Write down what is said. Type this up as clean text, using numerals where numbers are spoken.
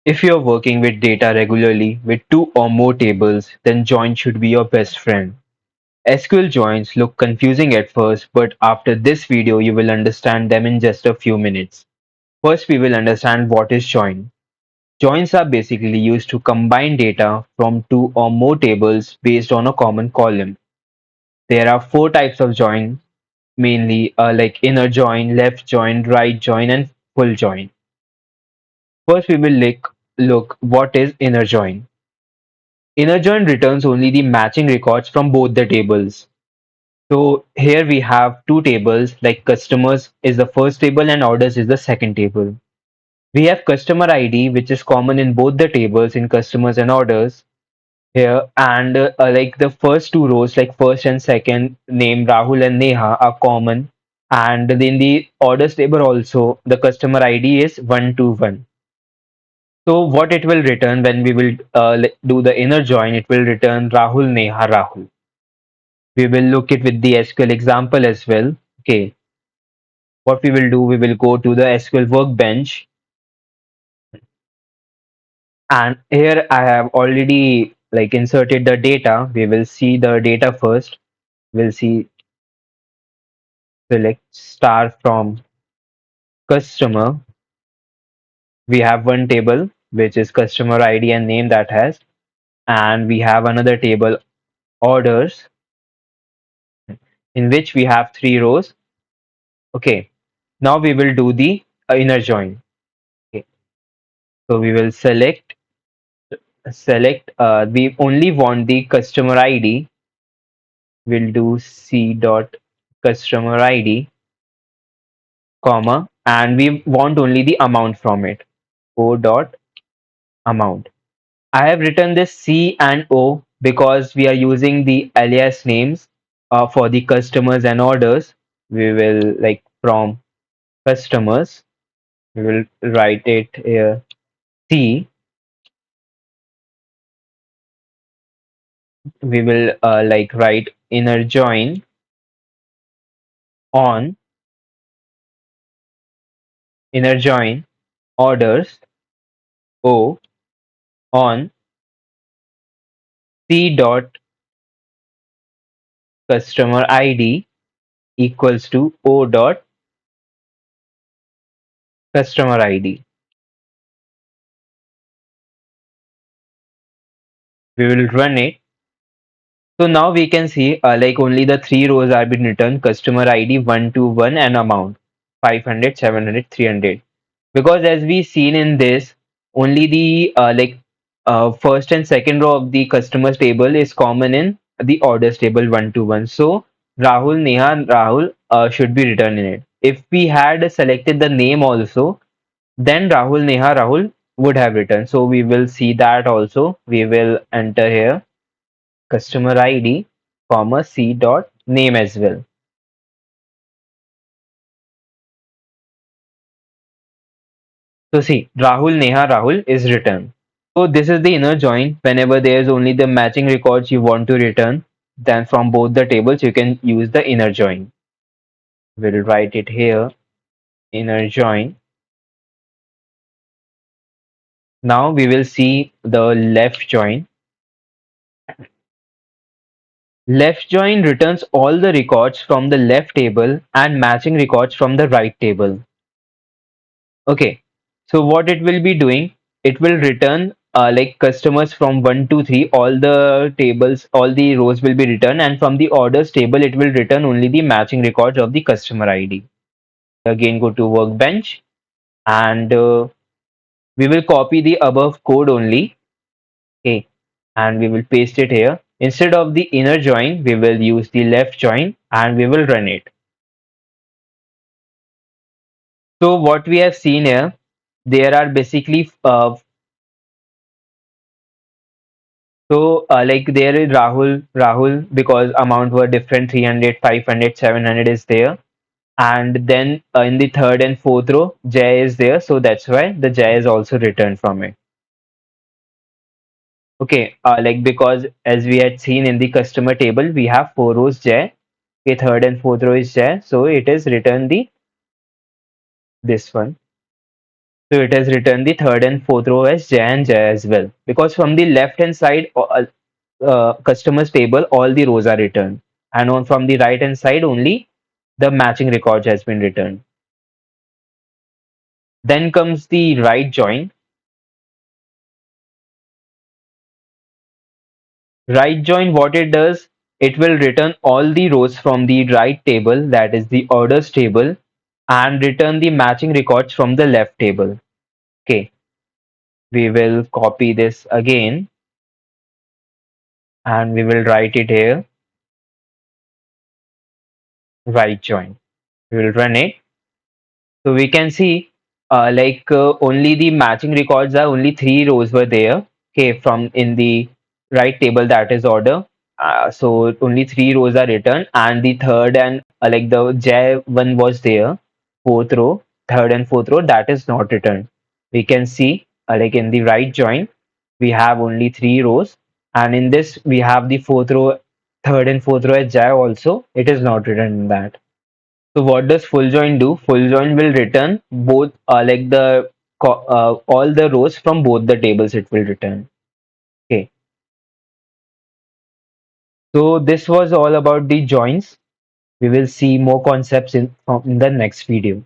If you're working with data regularly with two or more tables, then join should be your best friend. SQL joins look confusing at first, but after this video, you will understand them in just a few minutes. First, we will understand what is join. Joins are basically used to combine data from two or more tables based on a common column. There are four types of join, mainly like inner join, left join, right join, and full join. First, we will look what is inner join. Inner join returns only the matching records from both the tables. So here we have two tables, like customers is the first table and orders is the second table. We have customer ID, which is common in both the tables in customers and orders here. And like the first two rows, like first and second name Rahul and Neha are common. And in the orders table also, the customer ID is 121. So what it will return when we will do the inner join, it will return Rahul, Neha, Rahul. We will look it with the SQL example as well. Okay, what we will do, we will go to the SQL workbench, and here I have already like inserted the data. We will see the data first. We'll see select star from customer. We have one table which is customer ID and name that has, and we have another table orders in which we have three rows. Okay, now we will do the inner join. Okay, so we will select we only want the customer ID. We'll do c dot customer ID, comma, and we want only the amount from it. O dot amount. I have written this C and O because we are using the alias names for the customers and orders. We will like from customers, we will write it here C. We will like write inner join on inner join orders O on C dot customer ID equals to O dot customer ID. We will run it. So now we can see like only the three rows are been returned: customer ID 121 and amount 500, 700, 300. Because as we seen in this, only the first and second row of the customers table is common in the orders table 121. So Rahul, Neha, and Rahul should be written in it. If we had selected the name also, then Rahul, Neha, Rahul would have written. So we will see that also. We will enter here customer ID, comma C dot name as well. So see, Rahul, Neha, Rahul is written. So this is the inner join. Whenever there is only the matching records you want to return, then from both the tables you can use the inner join. We'll write it here, inner join. Now we will see the left join. Left join returns all the records from the left table and matching records from the right table. Okay, so what it will be doing, it will return like customers from 1 to 3, all the tables, all the rows will be returned, and from the orders table, it will return only the matching records of the customer ID. Again, go to workbench, and we will copy the above code only. Okay, and we will paste it here. Instead of the inner join, we will use the left join and we will run it. So what we have seen here, there are basically like there is Rahul, because amount were different, 300, 500, 700 is there. And then in the third and fourth row, Jay is there. So that's why the Jay is also returned from it. Okay, like because as we had seen in the customer table, we have four rows Jay. Okay, third and fourth row is Jay. So it is written the this one. So it has returned the third and fourth row as J and J as well. Because from the left hand side customers table, all the rows are returned. And on from the right hand side, only the matching record has been returned. Then comes the right join. Right join, what it does, it will return all the rows from the right table, that is the orders table, and return the matching records from the left table. Okay, we will copy this again and we will write it here, right join. We will run it. So we can see only the matching records are only three rows were there. Okay, from in the right table, that is order. So only three rows are written, and the third and the J one was there, fourth row, third and fourth row, that is not written. We can see in the right join, we have only three rows, and in this we have the fourth row, third and fourth row as J also. It is not written in that. So what does full join do? Full join will return both all the rows from both the tables it will return. Okay. So this was all about the joins. We will see more concepts in the next video.